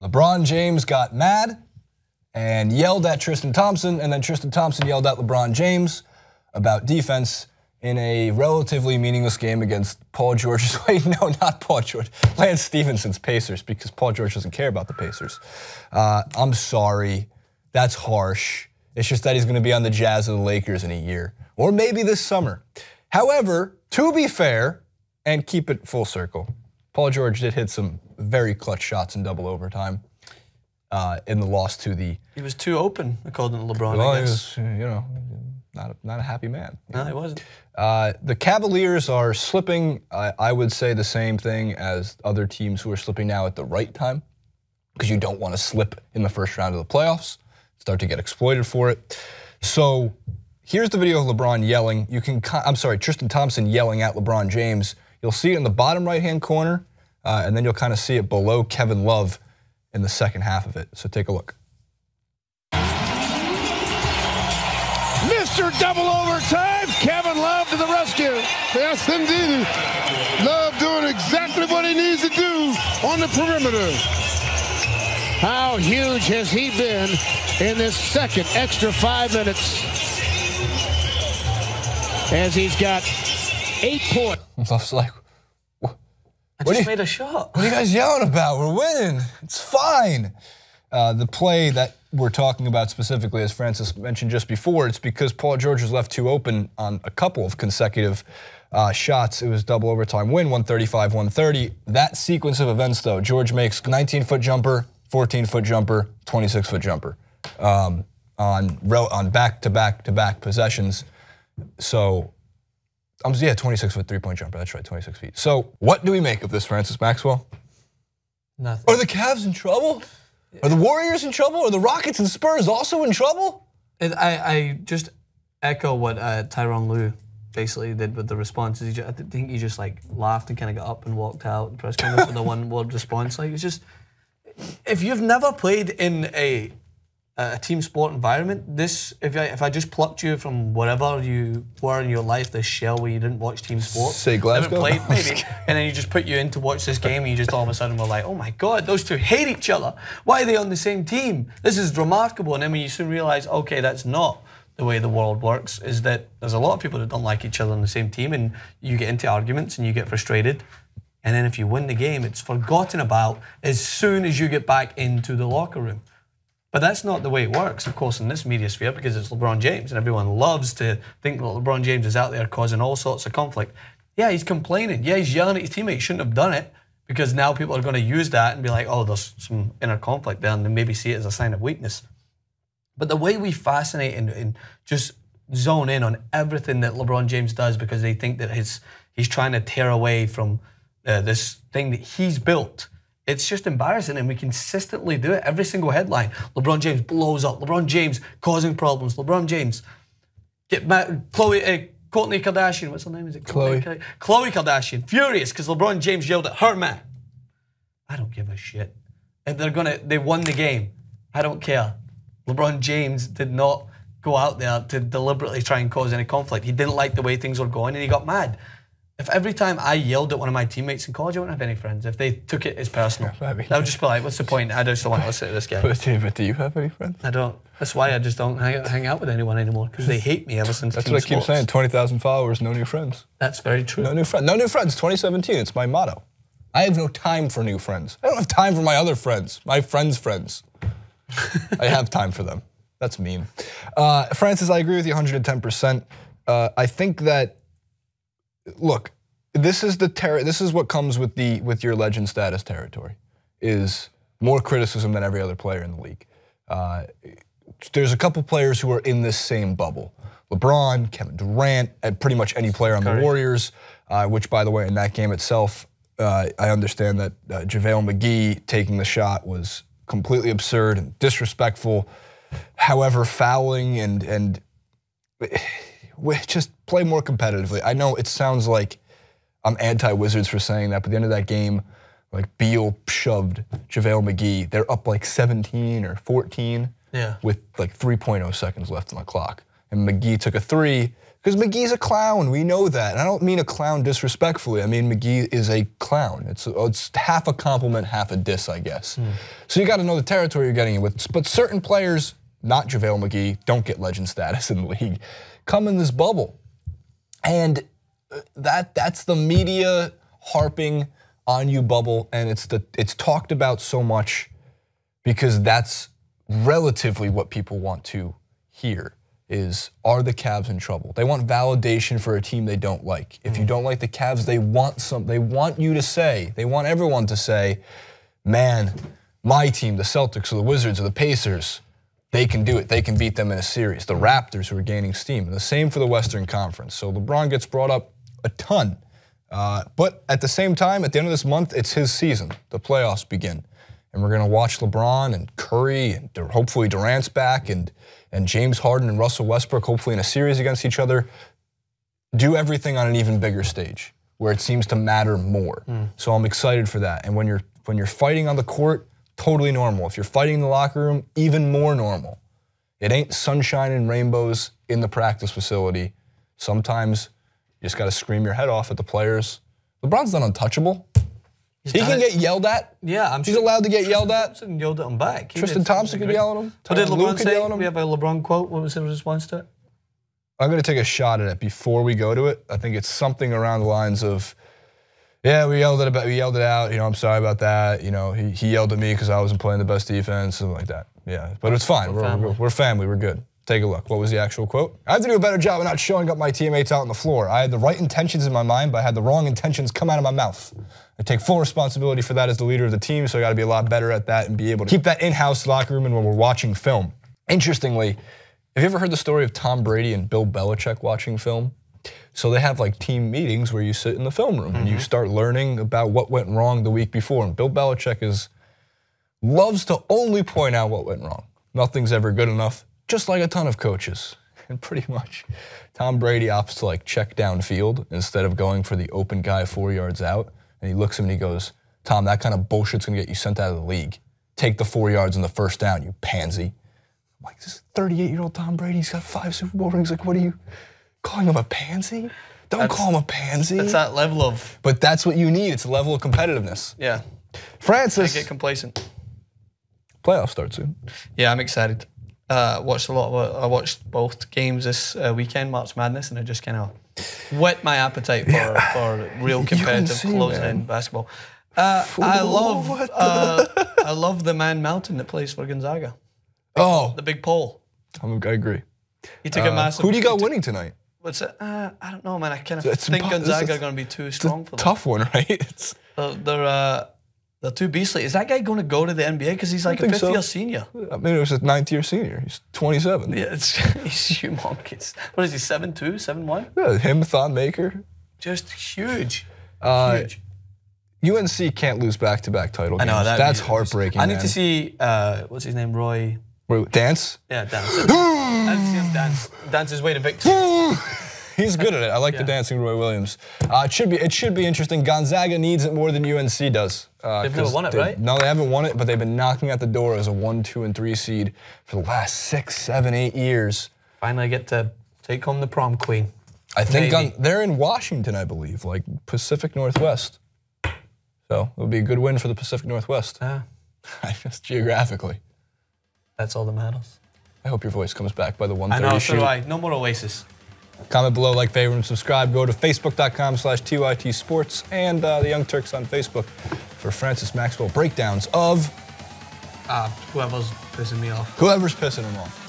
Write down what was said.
LeBron James got mad and yelled at Tristan Thompson, and then Tristan Thompson yelled at LeBron James about defense in a relatively meaningless game against Paul George's, wait, no, not Paul George, Lance Stephenson's Pacers, because Paul George doesn't care about the Pacers. I'm sorry, that's harsh. It's just that he's gonna be on the Jazz or the Lakers in a year, or maybe this summer. However, to be fair, and keep it full circle, Paul George did hit some very clutch shots in double overtime in the loss to the... He was too open, according to LeBron, well, I guess. he was, not a happy man. No, he wasn't. The Cavaliers are slipping, I would say the same thing as other teams who are slipping now at the right time, because you don't want to slip in the first round of the playoffs, start to get exploited for it. So here's the video of LeBron yelling. Tristan Thompson yelling at LeBron James. You'll see it in the bottom right-hand corner, and then you'll kind of see it below Kevin Love in the second half of it. So take a look. Mr. Double Overtime, Kevin Love to the rescue. Yes, indeed. Love doing exactly what he needs to do on the perimeter. How huge has he been in this second extra 5 minutes? As he's got 8 points. Love's like, I just made a shot. What are you guys yelling about? We're winning. It's fine. The play that we're talking about specifically, as Francis mentioned just before, it's because Paul George was left too open on a couple of consecutive shots. It was double overtime win, 135-130. That sequence of events, though, George makes 19-foot jumper, 14-foot jumper, 26-foot jumper on back-to-back-to-back possessions. So, yeah, 26-foot three-point jumper. That's right, 26 feet. So, what do we make of this, Francis Maxwell? Nothing. Are the Cavs in trouble? Are the Warriors in trouble? Are the Rockets and Spurs also in trouble? I just echo what Tyronn Lue basically did with the responses. I think he just like laughed and kind of got up and walked out the press conference with a one-word response. Like, it's just, if you've never played in a team sport environment, if I just plucked you from whatever you were in your life, this shell where you didn't watch team sports, say Glasgow, never played maybe, and then you just put you in to watch this game, and you just all of a sudden were like, oh my God, those two hate each other. Why are they on the same team? This is remarkable. And then when you soon realize, okay, that's not the way the world works, is that there's a lot of people that don't like each other on the same team, and you get into arguments and you get frustrated. And then if you win the game, it's forgotten about as soon as you get back into the locker room. But that's not the way it works, of course, in this media sphere, because it's LeBron James, and everyone loves to think that LeBron James is out there causing all sorts of conflict. Yeah, he's complaining. Yeah, he's yelling at his teammates. He shouldn't have done it, because now people are going to use that and be like, oh, there's some inner conflict there, and then maybe see it as a sign of weakness. But the way we fascinate and just zone in on everything that LeBron James does, because they think that he's trying to tear away from this thing that he's built, it's just embarrassing, and we consistently do it. Every single headline, LeBron James blows up, LeBron James causing problems, LeBron James get mad, Kourtney Kardashian, what's her name? Is it Khloe Kardashian, furious because LeBron James yelled at her man. I don't give a shit. If they won the game, I don't care. LeBron James did not go out there to deliberately try and cause any conflict. He didn't like the way things were going, and he got mad. If every time I yelled at one of my teammates in college, I wouldn't have any friends. If they took it as personal, I would just be like, what's the point? I just don't want to listen to this guy. But do you have any friends? I don't. That's why I just don't hang out with anyone anymore, because they hate me ever since That's team what I keep sports. saying, 20,000 followers, no new friends. That's very true. No new friends, 2017, it's my motto. I have no time for new friends. I don't have time for my other friends, my friends' friends. I have time for them. That's mean. Francis, I agree with you 110%. I think that, look, this is what comes with your legend status territory, is more criticism than every other player in the league. There's a couple players who are in this same bubble. LeBron, Kevin Durant, and pretty much any player on the Warriors, which, by the way, in that game itself, I understand that JaVale McGee taking the shot was completely absurd and disrespectful. However, fouling and just play more competitively. I know it sounds like I'm anti-Wizards for saying that, but at the end of that game, like Beal shoved JaVale McGee. They're up like 17 or 14 with like 3.0 seconds left on the clock. And and McGee took a 3. Because McGee's a clown, we know that. And I don't mean a clown disrespectfully. I mean McGee is a clown. It's half a compliment, half a diss, I guess. So you got to know the territory you're getting in with. But certain players, not JaVale McGee, don't get legend status in the league, come in this bubble. And that's the media harping on you bubble, and it's talked about so much because that's relatively what people want to hear. Is, are the Cavs in trouble? They want validation for a team they don't like. If you don't like the Cavs, they want you to say, they want everyone to say, man, my team, the Celtics or the Wizards or the Pacers, they can do it. They can beat them in a series. The Raptors who are gaining steam. And the same for the Western Conference. So LeBron gets brought up a ton. But at the same time, at the end of this month, it's his season. The playoffs begin. And we're going to watch LeBron and Curry and hopefully Durant's back and James Harden and Russell Westbrook, hopefully in a series against each other, do everything on an even bigger stage where it seems to matter more. So I'm excited for that. And when you're fighting on the court, totally normal. If you're fighting in the locker room, even more normal. It ain't sunshine and rainbows in the practice facility. Sometimes you just got to scream your head off at the players. LeBron's not untouchable. He can get yelled at. Yeah, I'm sure. He's allowed to get yelled at. Thompson yelled at him back. Tristan Thompson could yell at him. What did LeBron say? We have a LeBron quote. What was his response to it? I'm going to take a shot at it before we go to it. I think it's something around the lines of, yeah, we yelled it out. You know, I'm sorry about that. You know, he yelled at me because I wasn't playing the best defense, something like that. Yeah, but it's fine. We're family. We're good. Take a look. What was the actual quote? I have to do a better job of not showing up my teammates out on the floor. I had the right intentions in my mind, but I had the wrong intentions come out of my mouth. I take full responsibility for that as the leader of the team, so I got to be a lot better at that and be able to keep that in-house locker room and when we're watching film. Interestingly, have you ever heard the story of Tom Brady and Bill Belichick watching film? So they have like team meetings where you sit in the film room and you start learning about what went wrong the week before. And Bill Belichick loves to only point out what went wrong. Nothing's ever good enough, just like a ton of coaches. And pretty much Tom Brady opts to like check downfield instead of going for the open guy 4 yards out. And he looks at him and he goes, Tom, that kind of bullshit's gonna get you sent out of the league. Take the 4 yards and the first down, you pansy. I'm like, this 38-year-old Tom Brady, he's got 5 Super Bowl rings. Like, what are you calling him a pansy? Don't call him a pansy. It's that level of. But that's what you need. It's a level of competitiveness. Yeah. Francis. I get complacent. Playoffs start soon. Yeah, I'm excited. I watched both games this weekend, March Madness, and it just kind of whet my appetite for real competitive closing-in basketball. I love the man Melton that plays for Gonzaga. The big pole. I agree. He took a massive. Who do you got winning tonight? What's it? I don't know, man. I kind of think Gonzaga are going to be too strong for them. Tough one, right? They're too beastly. Is that guy going to go to the NBA? Because he's like a fifth-year senior. I mean, it was his 9th-year senior. He's 27. Yeah, he's humongous. What is he, 7'2", 7'1"? Yeah, him, Thon Maker. Just huge. Huge. UNC can't lose back-to-back title games. I know, that's heartbreaking, I need to see, what's his name, Roy? Dance? Yeah, Dance. I need to see him dance his way to victory. He's good at it. I like the dancing Roy Williams. It should be interesting. Gonzaga needs it more than UNC does. They've never won it, right? No, they haven't won it, but they've been knocking at the door as a 1, 2, and 3 seed for the last 6, 7, 8 years. Finally get to take home the prom queen. I think they're in Washington, I believe, like Pacific Northwest. So it would be a good win for the Pacific Northwest. Yeah. Just geographically. That's all that matters. I hope your voice comes back by the 1:30 shoot. I know, shoot. so do I. No more Oasis. Comment below, like, favorite, and subscribe. Go to facebook.com/TYT Sports and the Young Turks on Facebook for Francis Maxwell breakdowns of whoever's pissing me off. Whoever's pissing him off.